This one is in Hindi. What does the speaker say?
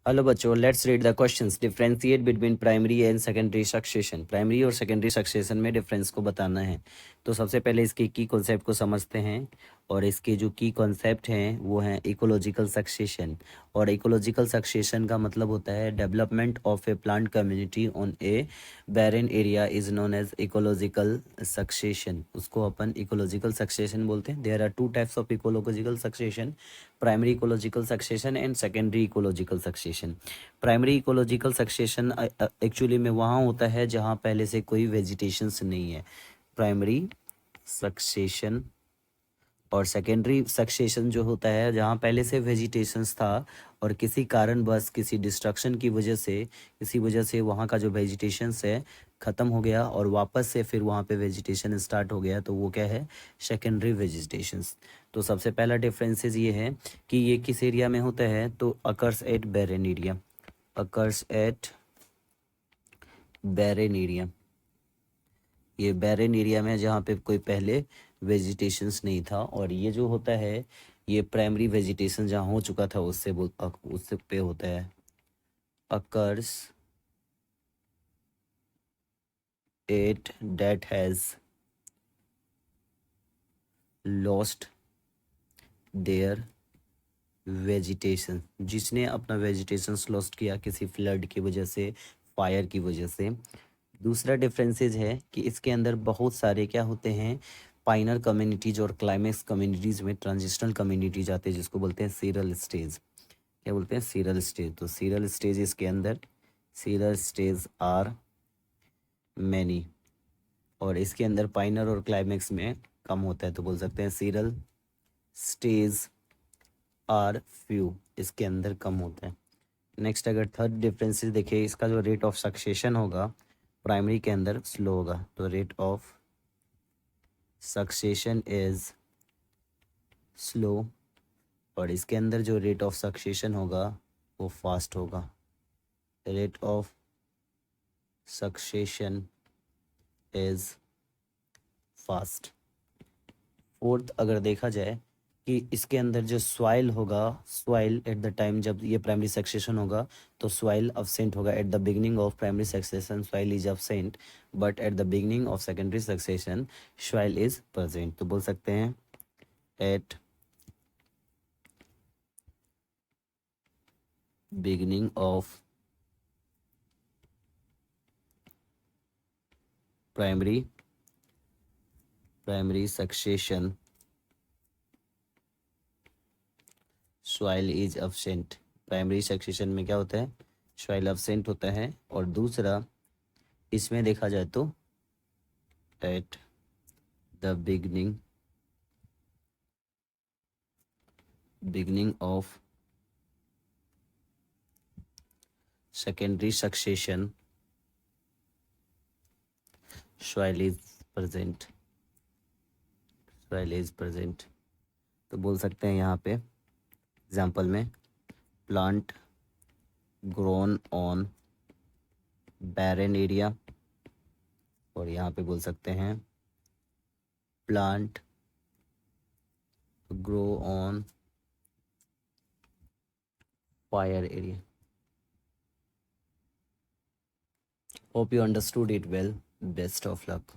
हेलो बच्चों, let's read the questions. Differentiate between primary and secondary succession. Primary और सेकेंडरी सक्सेशन में डिफरेंस को बताना है। तो सबसे पहले इसके की कॉन्सेप्ट को समझते हैं। और इसके जो की कॉन्सेप्ट हैं वो हैं इकोलॉजिकल सक्सेशन। और इकोलॉजिकल सक्सेशन का मतलब होता है development of a plant community on a barren area is known as ecological succession. उसको अपन इकोलॉजिकल सक्सेशन बोलते हैं। There are two types of ecological succession, primary ecological succession and secondary ecological succession. Primary ecological succession actually में वहाँ होता है जहाँ पहले से कोई वेजिटेशंस नहीं है, प्राइमरी सक्सेशन। और सेकेंडरी सक्सेशन जो होता है जहाँ पहले से वेजिटेशंस था और किसी कारण बस किसी डिस्ट्रक्शन की वजह से वहाँ का जो वेजिटेशंस है ख़त्म हो गया और वापस से फिर वहाँ पे वेजिटेशन स्टार्ट हो गया, तो वो क्या है, सेकेंडरी वेजिटेशंस। तो सबसे पहला डिफरेंसेस ये है कि ये किस एरिया में होता है, तो occurs at barren area, occurs at barren area. ये बैरन एरिया में जहाँ पे कोई पहले वेजिटेशंस नहीं था। और ये जो होता है ये प्राइमरी वेजिटेशन जहाँ हो चुका था उससे पे होता है। Occurs at that has lost their vegetation, जिसने अपना वेजिटेशंस लॉस्ट किया किसी फ्लड की वजह से, फायर की वजह से। दूसरा डिफरेंसेस है कि इसके अंदर बहुत सारे क्या होते हैं, पाइनर कम्युनिटीज और क्लाइमेक्स कम्युनिटीज में ट्रांजिशनल कम्युनिटीज आते हैं जिसको बोलते हैं सीरल स्टेज। क्या बोलते हैं, सीरल स्टेज। तो सीरल स्टेज इसके अंदर, सीरल स्टेज आर मैनी। और इसके अंदर पाइनर और क्लाइमेक्स में कम होता है, तो बोल सकते हैं सीरल स्टेज आर फ्यू, इसके अंदर कम होता है। नेक्स्ट अगर थर्ड डिफरेंसेस देखिए, इसका जो रेट ऑफ सक्सेशन होगा प्राइमरी के अंदर स्लो होगा, तो rate of succession is slow. और इसके अंदर जो रेट ऑफ सक्सेशन होगा वो फास्ट होगा, rate of succession is fast. Fourth अगर देखा जाए कि इसके अंदर जो सॉइल होगा, सॉइल एट द टाइम जब ये प्राइमरी सक्सेशन होगा तो सॉइल अब्सेंट होगा। At the beginning of primary succession soil is absent, but at the beginning of secondary succession soil is present. तो बोल सकते हैं at beginning of primary succession soil is absent. Primary succession में क्या होता है, सॉइल अब्सेंट होता है। और दूसरा इसमें देखा जाए तो at the beginning of secondary succession soil is present, soil is present. तो बोल सकते हैं यहाँ पे एग्जाम्पल में plant grown on barren area, और यहाँ पे बोल सकते हैं plant grow on fire area. Hope you understood it well. Best of luck.